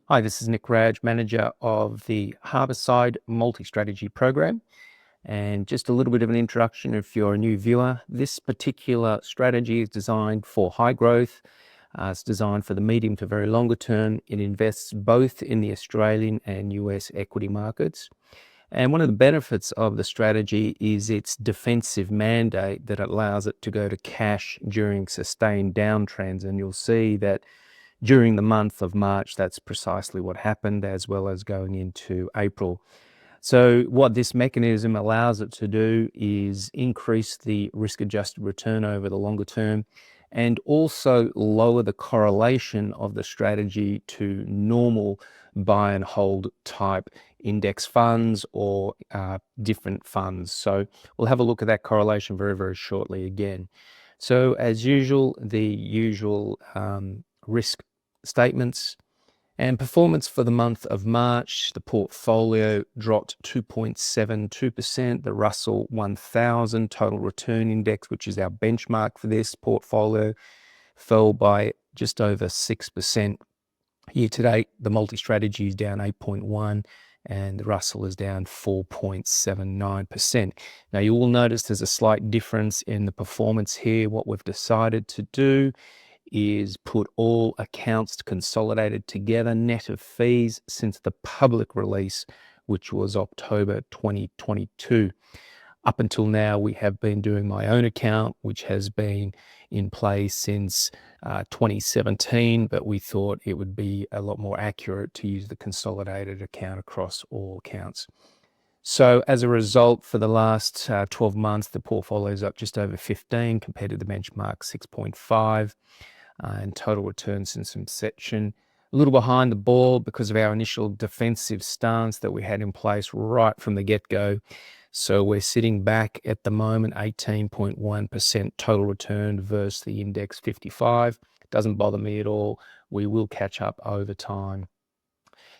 Hi, this is Nick Radge, manager of the Harbourside multi-strategy program. And just a little bit of an introduction if you're a new viewer. This particular strategy is designed for high growth. It's designed for the medium to very longer term. It invests both in the Australian and US equity markets. And one of the benefits of the strategy is its defensive mandate that allows it to go to cash during sustained downtrends. And you'll see that during the month of March, that's precisely what happened, as well as going into April. So what this mechanism allows it to do is increase the risk-adjusted return over the longer term and also lower the correlation of the strategy to normal buy and hold type index funds or different funds. So we'll have a look at that correlation very, very shortly again. So as usual, the usual risk statements. And performance for the month of March, the portfolio dropped 2.72%. The Russell 1000 total return index, which is our benchmark for this portfolio, fell by just over 6%. Year to date, the multi-strategy is down 8.1% and the Russell is down 4.79%. Now you will notice there's a slight difference in the performance here. What we've decided to do is put all accounts consolidated together, net of fees, since the public release, which was October 2022. Up until now, we have been doing my own account, which has been in place since 2017, but we thought it would be a lot more accurate to use the consolidated account across all accounts. So as a result, for the last 12 months, the portfolio is up just over 15 compared to the benchmark 6.5. And total return since inception. A little behind the ball because of our initial defensive stance that we had in place right from the get-go. So we're sitting back at the moment, 18.1% total return versus the index 55. It doesn't bother me at all. We will catch up over time.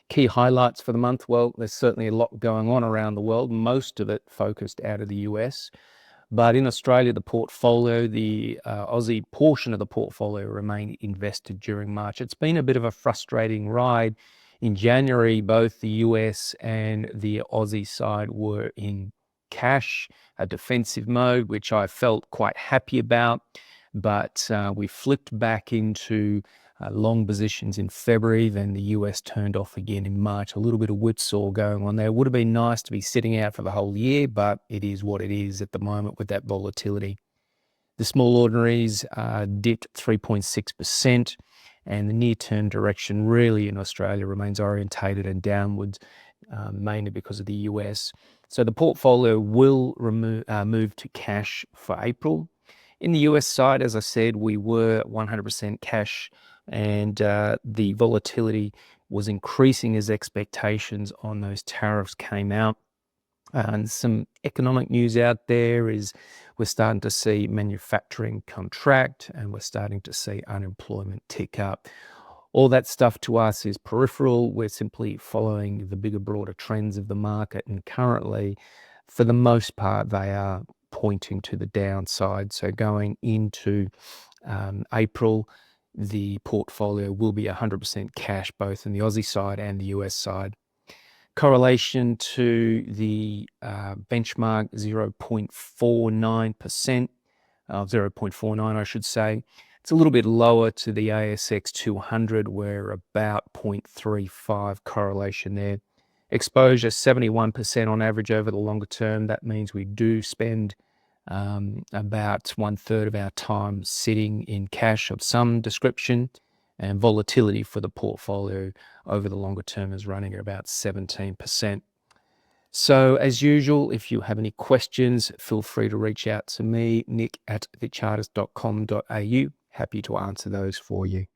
Key highlights for the month. Well, there's certainly a lot going on around the world, most of it focused out of the US. But in Australia, the portfolio, the Aussie portion of the portfolio remained invested during March. It's been a bit of a frustrating ride. In January, both the US and the Aussie side were in cash, a defensive mode, which I felt quite happy about. But we flipped back into long positions in February, then the US turned off again in March. A little bit of whipsaw going on there. It would have been nice to be sitting out for the whole year, but it is what it is at the moment with that volatility. The small ordinaries dipped 3.6%, and the near-term direction really in Australia remains orientated and downwards, mainly because of the US. So the portfolio will move to cash for April. In the US side, as I said, we were 100% cash, and the volatility was increasing as expectations on those tariffs came out. And some economic news out there is we're starting to see manufacturing contract and we're starting to see unemployment tick up. All that stuff to us is peripheral. We're simply following the bigger, broader trends of the market. And currently, for the most part, they are pointing to the downside. So going into April, the portfolio will be 100% cash, both in the Aussie side and the US side. Correlation to the benchmark 0.49%, 0.49 I should say. It's a little bit lower to the ASX 200, where about 0.35 correlation there. Exposure 71% on average over the longer term. That means we do spend about 1/3 of our time sitting in cash of some description, and volatility for the portfolio over the longer term is running at about 17%. So as usual, if you have any questions, feel free to reach out to me, nick@thechartist.com.au. Happy to answer those for you.